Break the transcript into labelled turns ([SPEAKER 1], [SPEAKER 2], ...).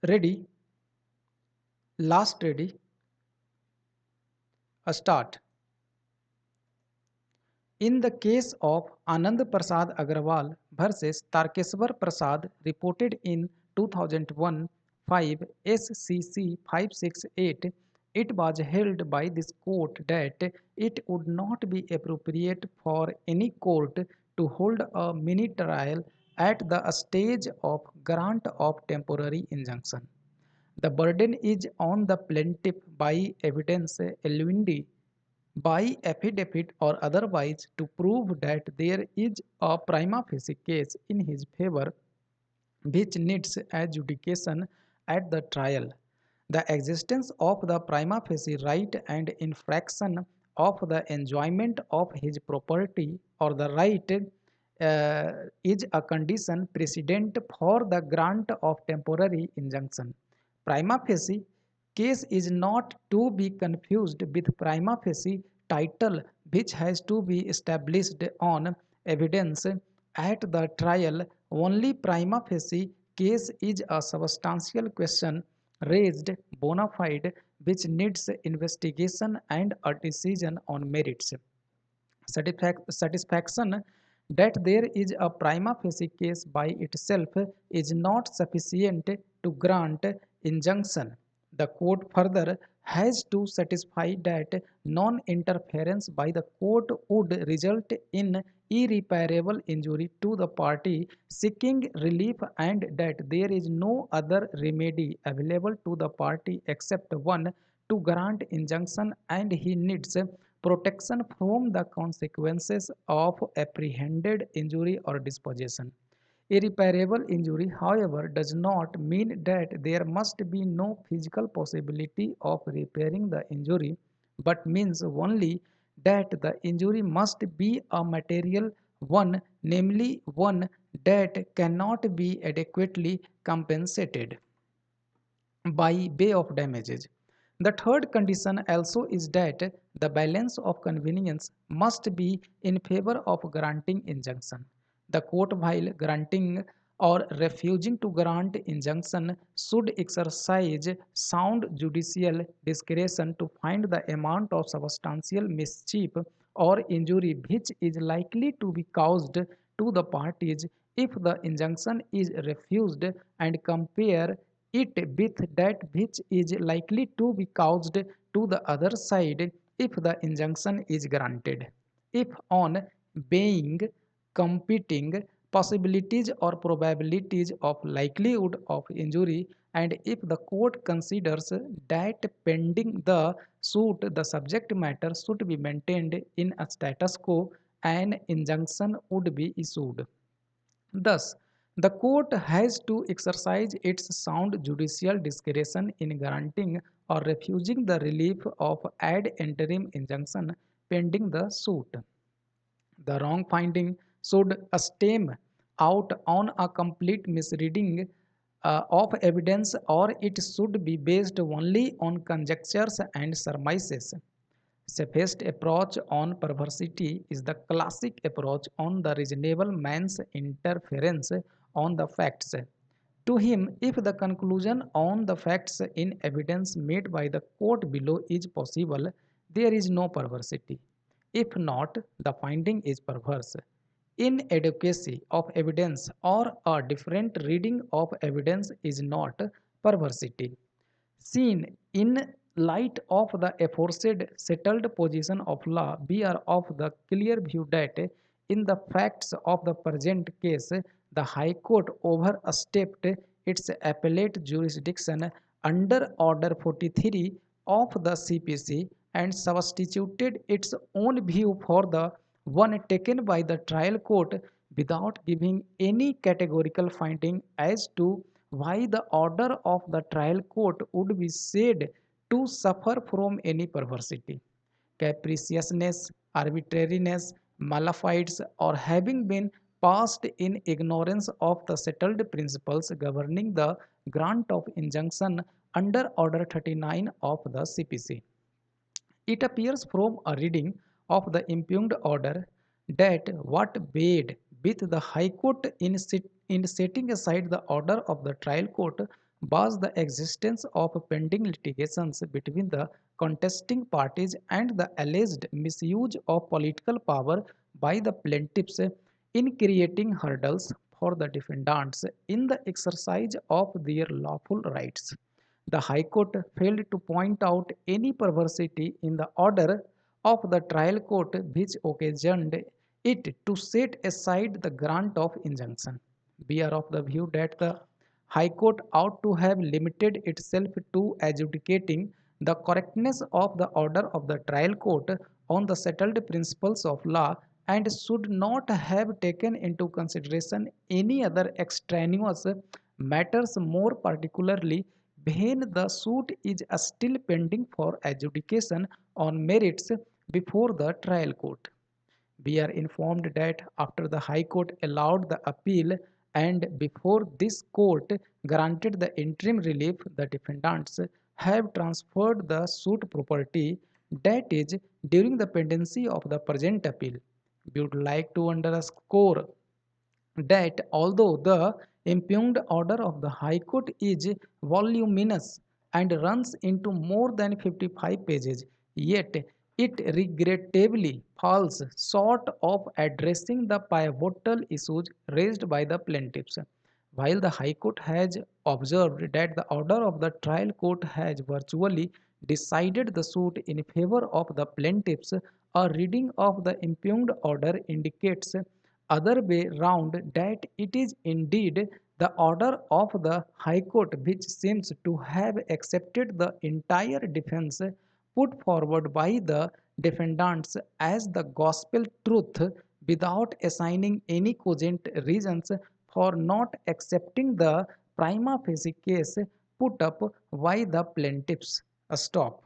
[SPEAKER 1] Ready, last ready, a start. In the case of Anand Prasad Agrawal versus Tarkeswar Prasad reported in 2001 5 SCC 568, it was held by this court that it would not be appropriate for any court to hold a mini trial at the stage of grant of temporary injunction. The burden is on the plaintiff by evidence eluding by affidavit or otherwise to prove that there is a prima facie case in his favor which needs adjudication at the trial. The existence of the prima facie right and infraction of the enjoyment of his property or the right is a condition precedent for the grant of temporary injunction. Prima facie case is not to be confused with prima facie title, which has to be established on evidence at the trial. Only prima facie case is a substantial question raised bona fide which needs investigation and a decision on merits. Satisfaction that there is a prima facie case by itself is not sufficient to grant injunction. The court further has to satisfy that non interference by the court would result in irreparable injury to the party seeking relief and that there is no other remedy available to the party except one to grant injunction and he needs protection from the consequences of apprehended injury or dispossession. Irreparable injury, however, does not mean that there must be no physical possibility of repairing the injury, but means only that the injury must be a material one, namely one that cannot be adequately compensated by way of damages. The third condition also is that the balance of convenience must be in favor of granting injunction. The court, while granting or refusing to grant injunction, should exercise sound judicial discretion to find the amount of substantial mischief or injury which is likely to be caused to the parties if the injunction is refused and compare it with that which is likely to be caused to the other side if the injunction is granted. If on weighing competing possibilities or probabilities of likelihood of injury and if the court considers that pending the suit the subject matter should be maintained in a status quo, an injunction would be issued. Thus, the court has to exercise its sound judicial discretion in granting or refusing the relief of ad interim injunction pending the suit. The wrong finding should stem out on a complete misreading of evidence or it should be based only on conjectures and surmises. Safest approach on perversity is the classic approach on the reasonable man's interference on the facts. To him, if the conclusion on the facts in evidence made by the court below is possible, there is no perversity. If not, the finding is perverse. Inadequacy of evidence or a different reading of evidence is not perversity. Seen in light of the aforesaid settled position of law, we are of the clear view that in the facts of the present case, the High Court overstepped its appellate jurisdiction under Order 43 of the CPC and substituted its own view for the one taken by the trial court without giving any categorical finding as to why the order of the trial court would be said to suffer from any perversity, capriciousness, arbitrariness, malefides, or having been passed in ignorance of the settled principles governing the grant of injunction under Order 39 of the CPC. It appears from a reading of the impugned order that what weighed with the High Court in setting aside the order of the trial court was the existence of pending litigations between the contesting parties and the alleged misuse of political power by the plaintiffs in creating hurdles for the defendants in the exercise of their lawful rights. The High Court failed to point out any perversity in the order of the trial court which occasioned it to set aside the grant of injunction. We are of the view that the High Court ought to have limited itself to adjudicating the correctness of the order of the trial court on the settled principles of law and should not have taken into consideration any other extraneous matters, more particularly when the suit is still pending for adjudication on merits before the trial court. We are informed that after the High Court allowed the appeal and before this court granted the interim relief, the defendants have transferred the suit property, that is, during the pendency of the present appeal. We would like to underscore that although the impugned order of the High Court is voluminous and runs into more than 55 pages, yet it regrettably falls short of addressing the pivotal issues raised by the plaintiffs. While the High Court has observed that the order of the trial court has virtually decided the suit in favor of the plaintiffs, a reading of the impugned order indicates other way round that it is indeed the order of the High Court which seems to have accepted the entire defense put forward by the defendants as the gospel truth without assigning any cogent reasons for not accepting the prima facie case put up by the plaintiffs. Stop.